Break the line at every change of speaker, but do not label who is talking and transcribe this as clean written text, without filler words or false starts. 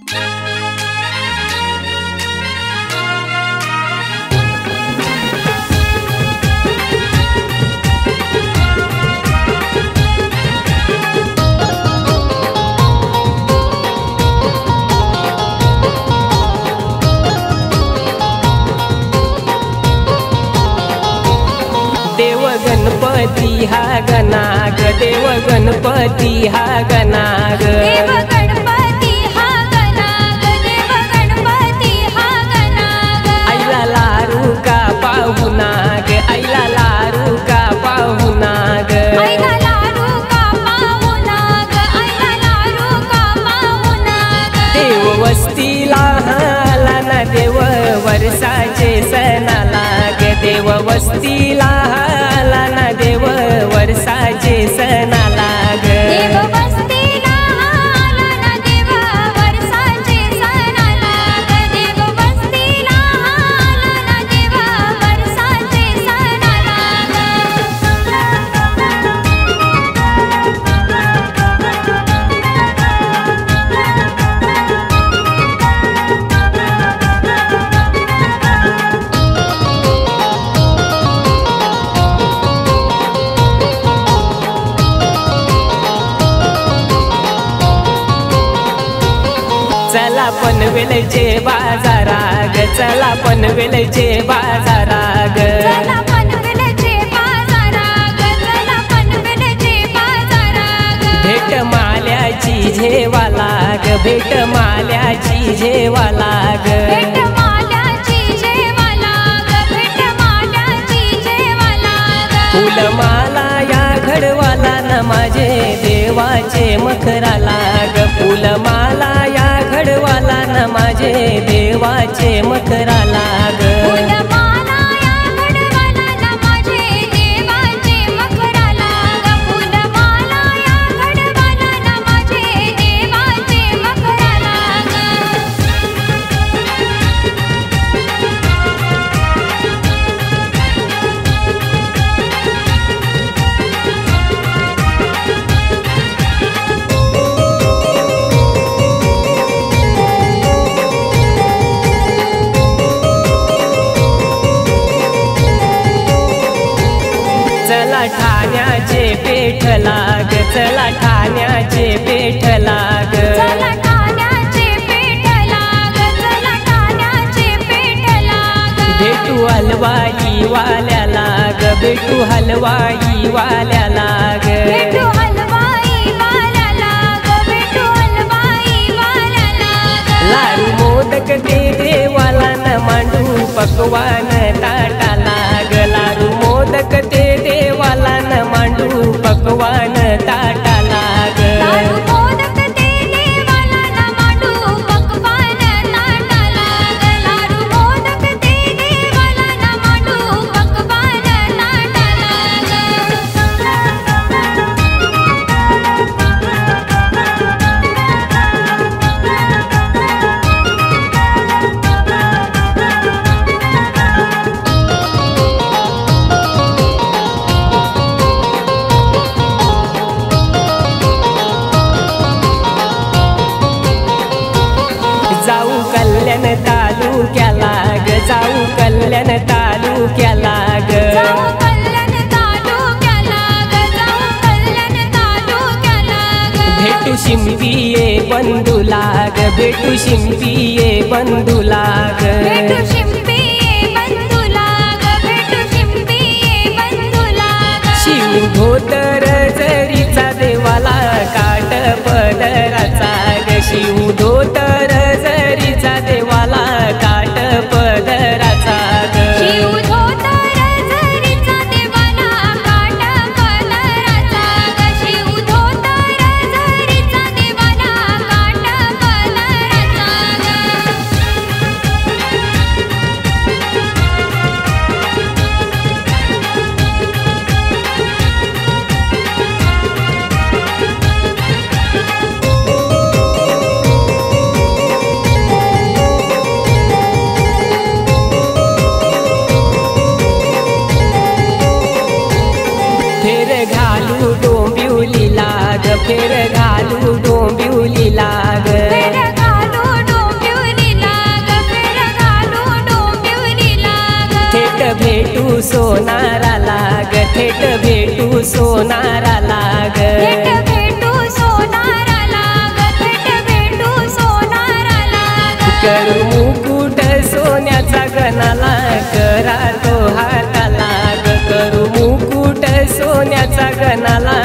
देव गणपती हा गणाग, देव गणपती हा गणाग,
देव गणपती हा गणाग, देव गणपती हा गणाग।
आईला लारू का पाहुनाग, आईला लारू का पाहुनाग,
आईला लाडू का पाहुनाग, आईला लाडू का पाहुनाग।
देव वस्तीला आला ना देव वर्षाचे सणालाग, देव वस्तीला आला ना देव वर्षाचे सणालाग,
देव वस्तीला आला ना देव वर्षाचे सणालाग, देव वस्तीला आला ना देव वर्षाचे सणालाग।
चला पनवेलचे बाजाराग, चला पनवेलचे बाजाराग,
चला पनवेलचे बाजाराग, चला पनवेलचे बाजाराग।
भेट माल्याची झेवालाग, भेट माल्याची झेवालाग,
भेट माल्याची जेवालाग, भेट माल्याची जेवालाग।
फुलमाला या घडवाला न माझे देवाचे मखरालाग, फुलमाला या घडवाला न माझे देवाचे मखरालाग,
फुलमाला या घडवाला ना माझे देवाचे मखरालाग, फुलमाला या घडवाला ना माझे देवाचे मखरालाग।
चला ठाण्याचे पेठ लाग, चला ठाण्याचे पेठ लाग,
चला ठाण्याचे पेठ लाग, चला ठाण्याचे पेठ लाग।
भेटू हलवाई वाल्या लाग, भेटू हलवाई वाल्या लाग,
भेटू हलवाई वाला लाग, भेटू हलवाई वाला लाग।
लाडू मोदक ते देवाला न मांडू पकवान ताटा लाग, लाडू मोदक ते देवाला न मांडू पकवान ताटा लाग,
लाडू मोदक ते देवाला ना मांडू पकवान ताटा लाग, लाडू मोदक ते देवाला ना मांडू पकवान ताटा लाग।
जाऊ कल्याण तालुक्याला ग, जाऊ कल्याण तालुक्याला ग,
जाऊ कल्याण तालुक्याला ग, जाऊ कल्याण तालुक्याला ग।
भेटू शिंपिये बंधुला ग, भेटू शिंपिये बंधुला ग,
भेटू शिंपिये बंधुला ग, भेटू शिंपिये बंधुला ग।
शिव धोतर जरीचा देवाला काट पदराचा ग, शिव धोतर जरीचा देवाला काट पदराचा ग,
शिव धोतर जरीचा देवाला काट पदराचा ग, शिव धोतर जरीचा देवाला काट पदराचा ग।
फेर घालू डोंबिवली लाग, फेर घालू डोंबिवली लाग,
फेर घालू
सोनारा लाग थेट भेटू सोनारा लाग
थेट भेटू सोनारा लाग थेट भेटू सोनारा लाग
करू मुकुट सोन्याचा गणाला करा तो हाताला करू मुकुट सोन्याचा गणाला